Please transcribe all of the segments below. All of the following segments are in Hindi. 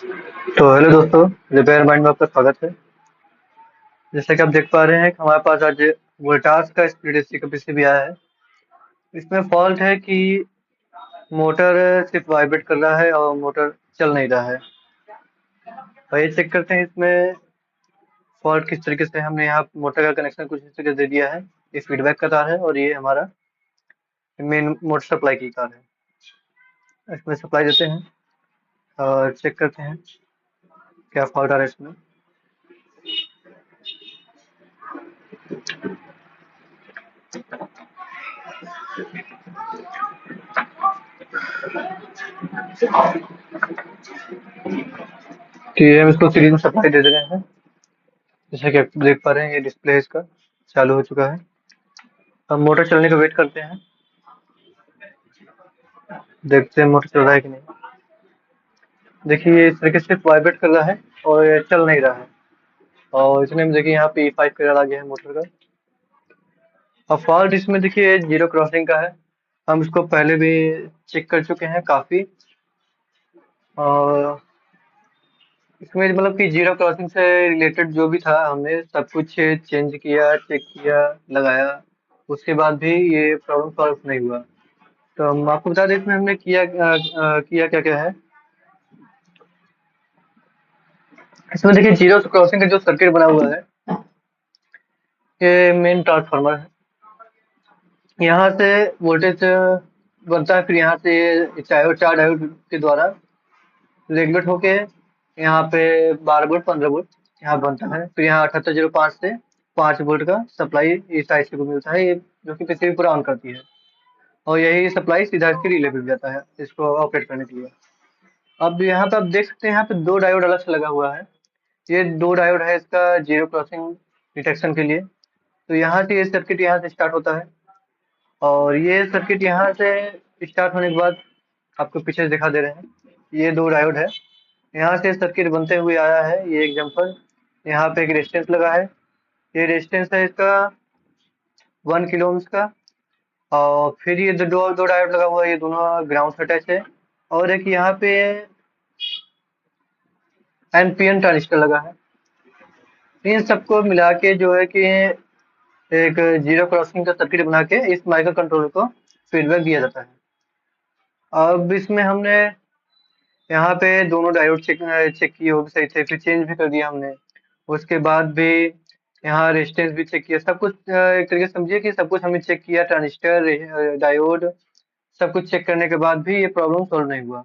तो हेलो दोस्तों, रिपेयर माइंड में आपका स्वागत है। जैसे कि आप देख पा रहे हैं कि हमारे पास आज वोल्टास का स्प्लिट एसी का पीसीबी आया है। इसमें फॉल्ट है कि मोटर सिर्फ वाइब्रेट कर रहा है और मोटर चल नहीं रहा है। तो ये चेक करते हैं इसमें फॉल्ट किस तरीके से। हमने यहाँ मोटर का कनेक्शन कुछ इस तरीके से दे दिया है। ये फीडबैक का तार है और ये हमारा मेन मोटर सप्लाई की तार है। इसमें सप्लाई देते हैं और चेक करते हैं क्या फॉल्ट आ रहा है इसमें। तो ये हम इसको सीरीज में सप्लाई दे रहे हैं। जैसा कि आप देख पा रहे हैं, ये डिस्प्ले इसका चालू हो चुका है। अब मोटर चलने का वेट करते हैं, देखते हैं मोटर चल रहा है कि नहीं। देखिए ये इस तरीके से वाइब्रेट कर रहा है और ये चल नहीं रहा है। और इसमें हम देखिए यहाँ पे E5 का आ गया है मोटर का। अब फॉल्ट इसमें देखिए जीरो क्रॉसिंग का है। हम इसको पहले भी चेक कर चुके हैं काफी। और इसमें मतलब कि जीरो क्रॉसिंग से रिलेटेड जो भी था हमने सब कुछ चेंज किया, चेक किया, लगाया। उसके बाद भी ये प्रॉब्लम सॉल्व नहीं हुआ। तो हम आपको बता दें इसमें हमने किया क्या क्या है। इसमें देखिए जीरो क्रॉसिंग का जो सर्किट बना हुआ है, ये मेन ट्रांसफार्मर है। यहाँ से वोल्टेज बनता है, फिर यहाँ से ये चार डायोड के द्वारा रेगुलेट होके यहाँ पे 12 वोल्ट 15 वोल्ट यहाँ बनता है। फिर यहाँ 7805 से 5 वोल्ट का सप्लाई इस आईसी को मिलता है, ये जो कि पीसीबी पूरा ऑन करती है। और यही सप्लाई सीधा इसके रिले पे भी जाता है इसको ऑपरेट करने के लिए। अब यहाँ पे आप देख सकते हैं, यहाँ पे दो डायोड अलग से लगा हुआ है। ये दो डायोड है इसका जीरो क्रॉसिंग डिटेक्शन के लिए। तो यहाँ से ये सर्किट यहाँ से स्टार्ट होता है और ये सर्किट यहाँ से स्टार्ट होने के बाद आपको पीछे दिखा दे रहे हैं, ये दो डायोड है। यहाँ से सर्किट बनते हुए आया है। ये एग्जांपल, यहाँ पे एक रेजिस्टेंस लगा है। ये रेजिस्टेंस है इसका 1 किलो ओम्स का। और फिर ये दो दो डायोड लगा हुआ है, ये दोनों ग्राउंड से अटैच है। और एक यहाँ पे एनपीएन ट्रांजिस्टर लगा है। इन सबको मिला के जो है कि एक जीरो क्रॉसिंग का सर्किट बना के इस माइक्रो कंट्रोलर को फीडबैक दिया जाता है। अब इसमें हमने यहाँ पे दोनों डायोड चेक किए, वो भी सही थे, फिर चेंज भी कर दिया हमने। उसके बाद भी यहाँ रेजिस्टेंस भी चेक किया, सब कुछ एक तरीके से समझिए कि सब कुछ हमने चेक किया, ट्रांजिस्टर, डायोड, सब कुछ चेक करने के बाद भी ये प्रॉब्लम सॉल्व नहीं हुआ।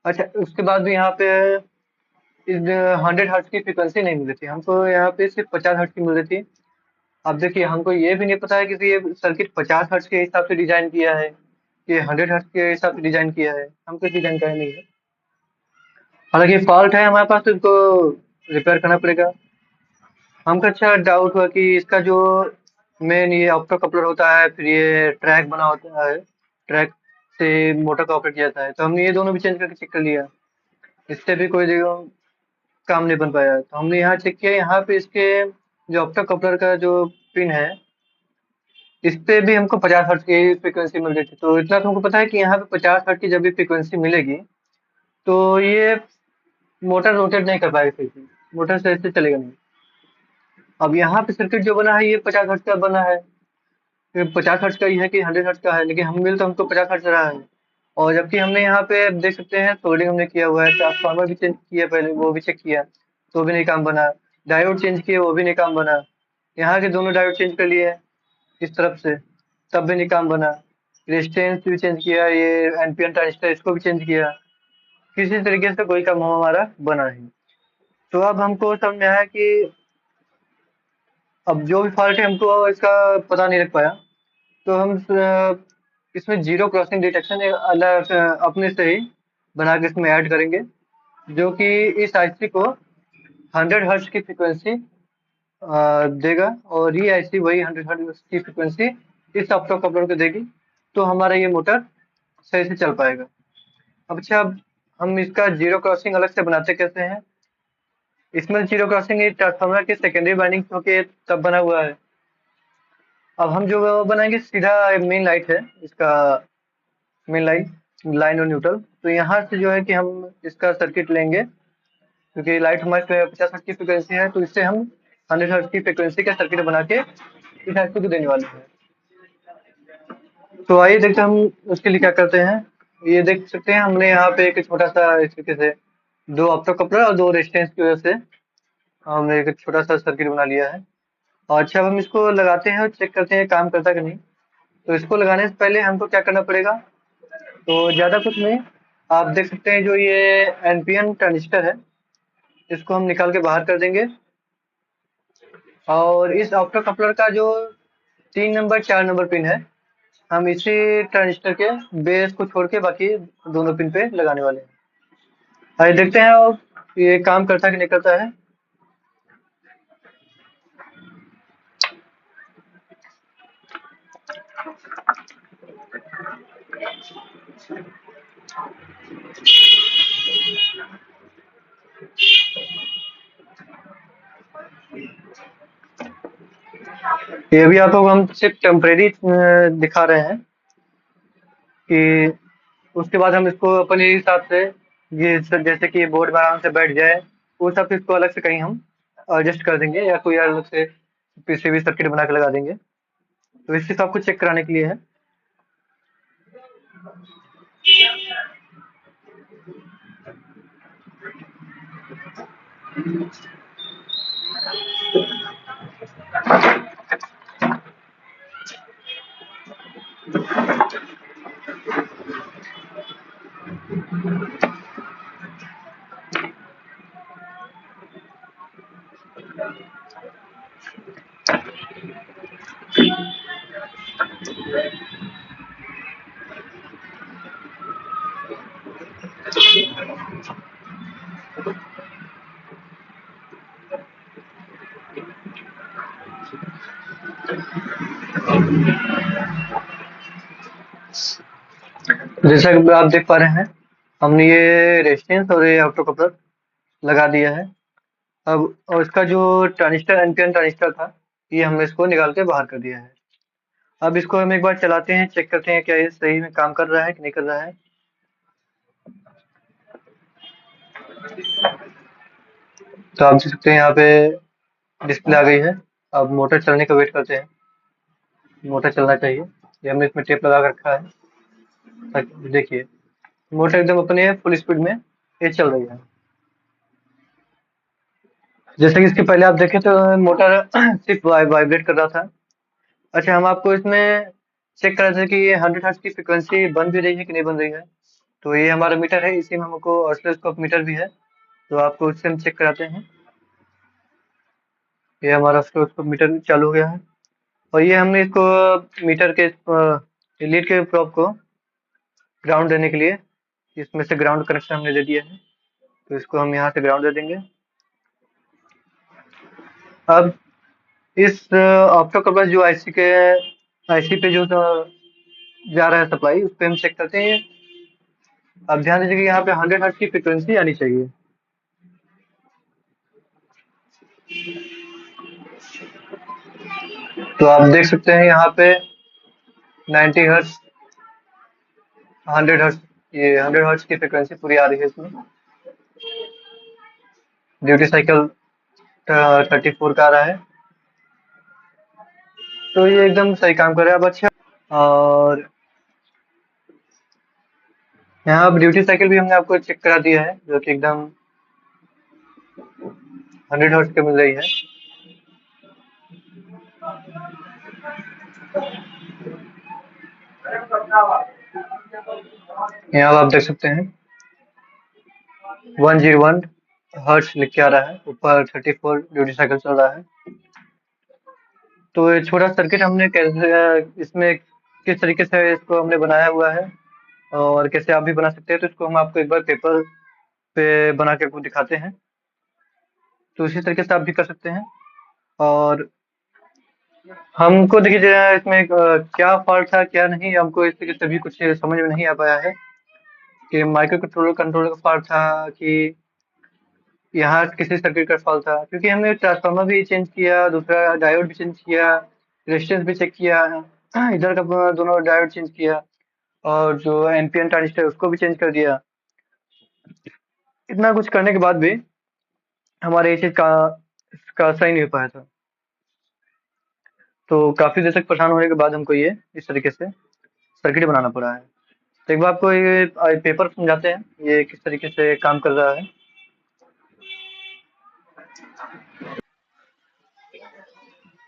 अच्छा, उसके बाद भी यहाँ पे इस 100 हर्ट्ज की फ्रिक्वेंसी नहीं मिल रही थी हमको, यहाँ पे सिर्फ 50 हर्ट्ज की मिल रही थी। अब देखिए हमको ये भी नहीं पता है कि ये सर्किट 50 हर्ट्ज के हिसाब से डिजाइन किया है कि 100 हर्ट्ज के हिसाब से डिजाइन किया है, हमको इसकी जानकारी नहीं है। हालांकि फॉल्ट है हमारे पास, तो इसको रिपेयर करना पड़ेगा। हमको अच्छा डाउट हुआ कि इसका जो मेन ये ऑप्टो कपलर होता है, फिर ये ट्रैक बना होता है, ट्रैक से मोटर का ऑपरेट किया जाता है। तो हमने ये दोनों भी चेंज करके चेक कर लिया, इससे भी कोई जगह काम नहीं बन पाया। तो हमने यहाँ चेक किया, यहाँ पे इसके जो ऑप्टो कपलर का जो पिन है, इस पे भी हमको 50 हर्ट्ज की फ्रिक्वेंसी मिल गई थी। तो इतना तो हमको पता है कि यहाँ पे 50 हर्ट्ज की जब भी फ्रिक्वेंसी मिलेगी तो ये मोटर रोटेट नहीं कर पाएगी सही से, मोटर सही से चलेगा नहीं। अब यहाँ पे सर्किट जो बना है ये 50 हर्ट्ज का बना है। 50 हर्ट्ज का ही है कि 100 हर्ट्ज का है, लेकिन हम मिल तो हमको 50 हर्ट्ज रहा है। और जबकि हमने यहाँ पे देख सकते हैं सोल्डिंग हमने किया हुआ है, ट्रांसफार्मर भी चेंज किया पहले, वो भी चेक किया तो भी नहीं काम बना। डायोड चेंज किए, वो भी नहीं काम बना। यहाँ के दोनों डायोड चेंज कर लिए इस तरफ से, तब भी नहीं काम बना। रेजिस्टेंस भी चेंज किया, ये एनपीएन ट्रांजिस्टर इसको भी चेंज किया, किसी तरीके से कोई काम हमारा बना नहीं। तो अब हमको समझ में आया कि अब जो भी फॉल्ट है हमको इसका पता नहीं लग पाया। तो हम इसमें जीरो क्रॉसिंग डिटेक्शन एक अलग अपने से ही बना के इसमें ऐड करेंगे, जो कि इस आईसी को 100 हर्ट्ज की फ्रिक्वेंसी देगा और ये आईसी वही 100 हर्ट्ज की फ्रिक्वेंसी इस ऑप्टो कपलर को देगी। तो हमारा ये मोटर सही से चल पाएगा। अब अच्छा, अब हम इसका जीरो क्रॉसिंग अलग से बनाते कैसे हैं। इसमें जीरो क्रॉसिंग ट्रांसफार्मर के सेकेंडरी वाइंडिंग होके तब बना हुआ है। अब हम जो बनाएंगे सीधा मेन लाइट है इसका, मेन लाइन लाइन और न्यूट्रल। तो यहाँ से जो है कि हम इसका सर्किट लेंगे, क्योंकि लाइट हमारे 50 हर्ट्ज की फ्रिक्वेंसी है, तो इससे हम 100 हर्ट्ज की फ्रिक्वेंसी का सर्किट बना के इस आउटपुट को देने वाले हैं। तो आइए देखते हैं हम उसके लिए क्या करते हैं। ये देख सकते हैं हमने यहाँ पे एक छोटा सा इस तरीके से 2 ऑप्टो कपलर और 2 रेजिस्टेंस की वजह से हमने एक छोटा सा सर्किट बना लिया है। और अच्छा, अब हम इसको लगाते हैं और चेक करते हैं काम करता कि नहीं। तो इसको लगाने से पहले हमको क्या करना पड़ेगा, तो ज़्यादा कुछ नहीं। आप देख सकते हैं जो ये एनपीएन ट्रांजिस्टर है, इसको हम निकाल के बाहर कर देंगे। और इस ऑप्टो कपलर का जो 3 नंबर 4 नंबर पिन है, हम इसी ट्रांजिस्टर के बेस को छोड़ के बाकी दोनों पिन पे लगाने वाले हैं। आइए देखते हैं और ये काम करता है कि नहीं करता है। ये भी आपको हम सिर्फ टेम्परेरी दिखा रहे हैं कि उसके बाद हम इसको अपने हिसाब से जैसे कि बोर्ड में आराम से बैठ जाए, उस हिसाब से इसको अलग से कहीं हम एडजस्ट कर देंगे या कोई अलग से पीसीबी सर्किट बना के लगा देंगे। तो इस चीज आपको चेक कराने के लिए है। जैसा कि आप देख पा रहे हैं, हमने ये रेजिस्टेंस और ये ऑप्टो कपलर लगा दिया है। अब और इसका जो ट्रांजिस्टर एनपीएन ट्रांजिस्टर था, ये हमने इसको निकाल के बाहर कर दिया है। अब इसको हम एक बार चलाते हैं, चेक करते हैं क्या ये सही में काम कर रहा है कि नहीं कर रहा है। तो आप देख सकते हैं यहाँ पे डिस्प्ले आ गई है। अब मोटर चलने का वेट करते हैं। मोटर चलना चाहिए, ये हमने इसमें टेप लगा के रखा है ताकि देखिए मोटर एकदम अपने फुल स्पीड में ये चल रही है। जैसे कि इसके पहले आप देखें तो मोटर सिर्फ वाइब्रेट कर रहा था। अच्छा, हम आपको इसमें चेक कर रहे थे कि ये 100 हर्ट्ज की फ्रिक्वेंसी बन भी रही है कि नहीं बन रही है। तो ये हमारा मीटर है, इसी में हमको ऑसिलोस्कोप मीटर भी है, तो आपको उससे हम चेक कराते हैं। ये हमारा ऑसिलोस्कोप मीटर चालू हो गया है। और ये हमने इसको मीटर के लीड के प्रोब को ग्राउंड देने के लिए इसमें से ग्राउंड कनेक्शन हमने दे दिया है, तो इसको हम यहाँ से ग्राउंड दे देंगे। अब इस ऑप्टो कपलर जो आईसी पे जो जा रहा है सप्लाई, उस पे हम चेक करते हैं। अब ध्यान दीजिए कि यहाँ पे 100 हर्ट्ज की फ्रिक्वेंसी आनी चाहिए। तो आप देख सकते हैं यहाँ पे 90 हर्ट्ज, 100 हर्ट्ज, ये 100 हर्ट्ज की फ्रिक्वेंसी पूरी आ रही है इसमें। ड्यूटी साइकिल 34 का आ रहा है, तो ये एकदम सही काम कर रहा है। अब अच्छा, और यहाँ अब ड्यूटी साइकिल भी हमने आपको चेक करा दिया है, जो कि एकदम 100 हर्ट्ज की मिल रही है। यहाँ आप देख सकते हैं 101 हर्ट्ज लिख के आ रहा है, ऊपर 34 ड्यूटी साइकिल चल रहा है। तो ये छोटा सर्किट हमने कैसे इसमें किस तरीके से इसको हमने बनाया हुआ है और कैसे आप भी बना सकते हैं, तो इसको हम आपको एक बार पेपर पे बना के आपको दिखाते हैं। तो इसी तरीके से आप भी कर सकते हैं। और हमको देखिए इसमें क्या फॉल्ट था क्या नहीं, हमको इस तरीके से भी कुछ समझ में नहीं आ पाया है कि माइक्रो कंट्रोलर का फॉल्ट था कि यहाँ किसी सर्किट का फॉल्ट था, क्योंकि हमने ट्रांसफार्मर भी चेंज किया, दूसरा डायोड भी चेंज किया, रेजिस्टेंस भी चेक किया, इधर का दोनों डायोड चेंज किया, और जो एनपीएन ट्रांजिस्टर है उसको भी चेंज कर दिया। इतना कुछ करने के बाद भी हमारे ये चीज़ का सही नहीं हो पाया था। तो काफ़ी देर तक परेशान होने के बाद हमको ये इस तरीके से सर्किट बनाना पड़ा है। तो एक बार आपको ये पेपर समझाते हैं, ये किस तरीके से काम कर रहा है।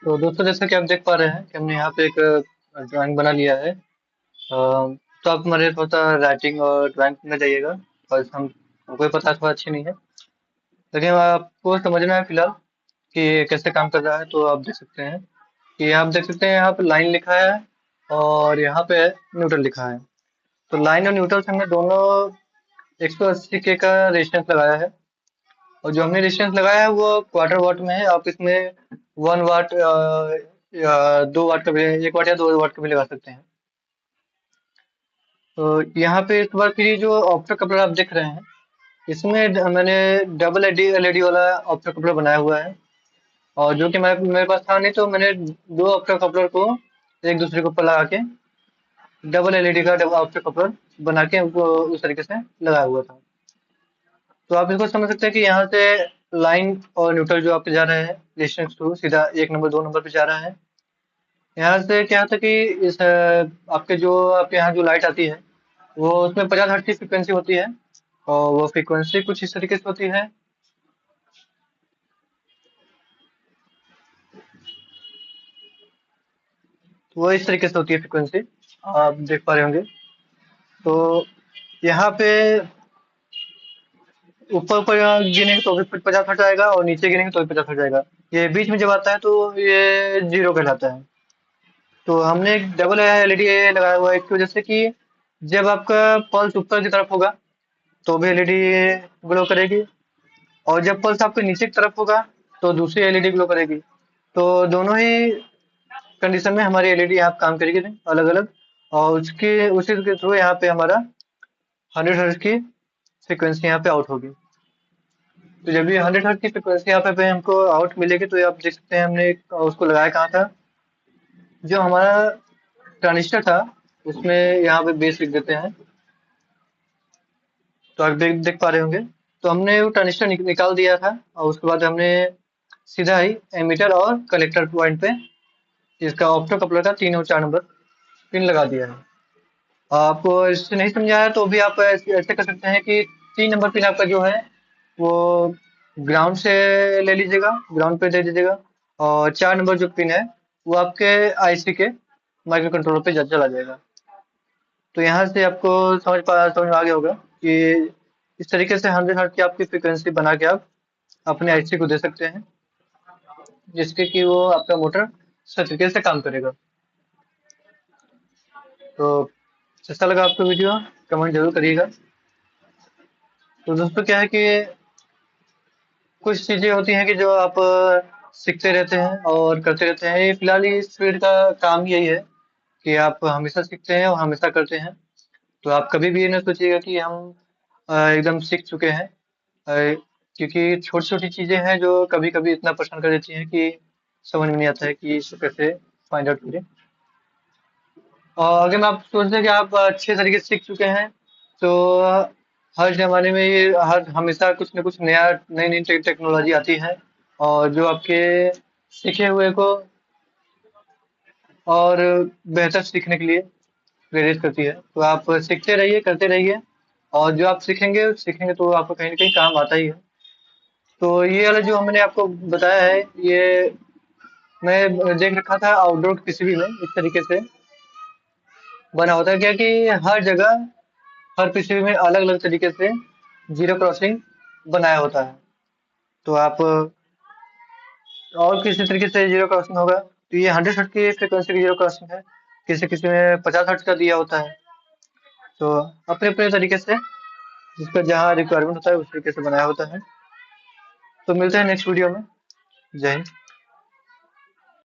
तो दोस्तों जैसा कि आप देख पा रहे हैं कि हमने यहाँ पे एक ड्राइंग बना लिया है। तो आप हमारे पता राइटिंग और ड्राइंग में जाइएगा, और हमको ये पता थोड़ा अच्छी नहीं है, लेकिन आपको समझना है फिलहाल कि ये कैसे काम कर रहा है। तो आप देख सकते हैं कि आप देख सकते हैं यहाँ पे लाइन लिखा है और यहाँ पे न्यूट्रल लिखा है। तो लाइन और न्यूट्रल से हमने दोनों 180 के का रेजिस्टेंस लगाया है, और जो हमने रेजिस्टेंस लगाया है वो क्वार्टर वाट में है। आप इसमें 1 वाट या 2 वाट का भी, 1 वाट या 2 वाट का भी लगा सकते हैं। तो यहाँ पे इस बार फिर ये जो ऑप्टर कपलर आप देख रहे हैं, इसमें मैंने डबल एलईडी वाला ऑप्टर कपलर बनाया हुआ है। और जो कि मेरे पास था नहीं, तो मैंने दो ऑप्टर कपलर को एक दूसरे के ऊपर लगा के डबल एलईडी का डबल ऑप्टर कपलर बना के वो उस तरीके से लगाया हुआ था। तो आप इसको समझ सकते हैं कि यहाँ से लाइन और न्यूट्रल जो आपके जा रहे हैं रेजिस्टेंस टू सीधा 1 नंबर 2 नंबर पे जा रहा है। यहाँ से क्या था कि इस आपके जो आपके यहाँ जो लाइट आती है वो उसमें 50 हर्ट्ज की फ्रिक्वेंसी होती है, और वो फ्रिक्वेंसी कुछ इस तरीके से होती है। वो इस तरीके से होती है फ्रिक्वेंसी, आप देख पा रहे होंगे। तो यहाँ पे ऊपर ऊपर गिनेंगे तो भी 50 हर्ट्ज आएगा, और नीचे गिनेंगे तो भी 50 हर्ट्ज आएगा। ये बीच में जब आता है तो ये जीरो कहलाता है। तो हमने एक डबल एलईडी लगाया हुआ है इसकी वजह से कि जब आपका पल्स ऊपर की तरफ होगा तो भी एलईडी ग्लो करेगी, और जब पल्स आपके नीचे की तरफ होगा तो दूसरी एलईडी ग्लो करेगी। तो दोनों ही कंडीशन में हमारी एलईडी यहाँ पे काम करेगी अलग अलग, और उसके उसी के थ्रू यहाँ पे हमारा 100 हर्ट्ज की फ्रिक्वेंसी यहाँ पे आउट होगी। तो जब ये 100 हर्ट्ज की फ्रिक्वेंसी यहाँ पे हमको आउट मिलेगी, तो ये आप देख सकते हैं हमने उसको लगाया कहाँ था, जो हमारा ट्रांजिस्टर था उसमें यहाँ पे बेस लिख देते हैं। तो आप देख पा रहे होंगे। तो हमने वो ट्रांजिस्टर निकाल दिया था, और उसके बाद हमने सीधा ही एमीटर और कलेक्टर पॉइंट पे इसका ऑप्टो कपलर का 3 और 4 नंबर पिन लगा दिया है। आपको इससे नहीं समझा है तो भी आप ऐसे कर सकते हैं कि 3 नंबर पिन आपका जो है वो ग्राउंड से ले लीजिएगा, ग्राउंड पे दे दीजिएगा, और 4 नंबर जो पिन है वो आपके आईसी के माइक्रो कंट्रोलर पे चला जाएगा। तो यहाँ से आपको समझ में आ गया होगा कि इस तरीके से 100 हर्ट्ज की आपकी फ्रिक्वेंसी बना के आप अपने आईसी को दे सकते हैं, जिसके कि वो आपका मोटर सही तरीके से काम करेगा। तो कैसा लगा आपको वीडियो, कमेंट जरूर करिएगा। तो दोस्तों क्या है कि कुछ चीजें होती हैं कि जो आप सीखते रहते हैं और करते रहते हैं। ये फिलहाल इस फील्ड का काम यही है कि आप हमेशा सीखते हैं और हमेशा करते हैं। तो आप कभी भी ये ना सोचिएगा कि हम एकदम सीख चुके हैं, क्योंकि छोटी छोटी चीजें हैं जो कभी कभी इतना परेशान कर देती हैं कि समझ में नहीं आता है कि इसको कैसे फाइंड आउट करें। और अगर आप सोचते हैं कि आप अच्छे तरीके से सीख चुके हैं, तो हर जमाने में ये हर हमेशा कुछ न कुछ नया नई नई टेक्नोलॉजी आती है, और जो आपके सीखे हुए को और बेहतर सीखने के लिए प्रेरित करती है। तो आप सीखते रहिए, करते रहिए, और जो आप सीखेंगे तो आपको कहीं ना कहीं काम आता ही है। तो ये वाला जो हमने आपको बताया है, ये मैं देख रखा था आउटडोर पीसीबी में इस तरीके से बना होता है। क्या कि हर जगह हर पीसीबी में अलग अलग तरीके से जीरो क्रॉसिंग बनाया होता है। तो आप और किसी तरीके से जीरो क्रॉसिंग होगा, तो ये 100 हर्ट्ज की फ्रिक्वेंसी की जीरो क्रॉसिंग है, किसी किसी में 50 हर्ट्ज का दिया होता है। तो अपने अपने तरीके से जिसका जहाँ रिक्वायरमेंट होता है उस तरीके से बनाया होता है। तो मिलते हैं नेक्स्ट वीडियो में। जय हिंद।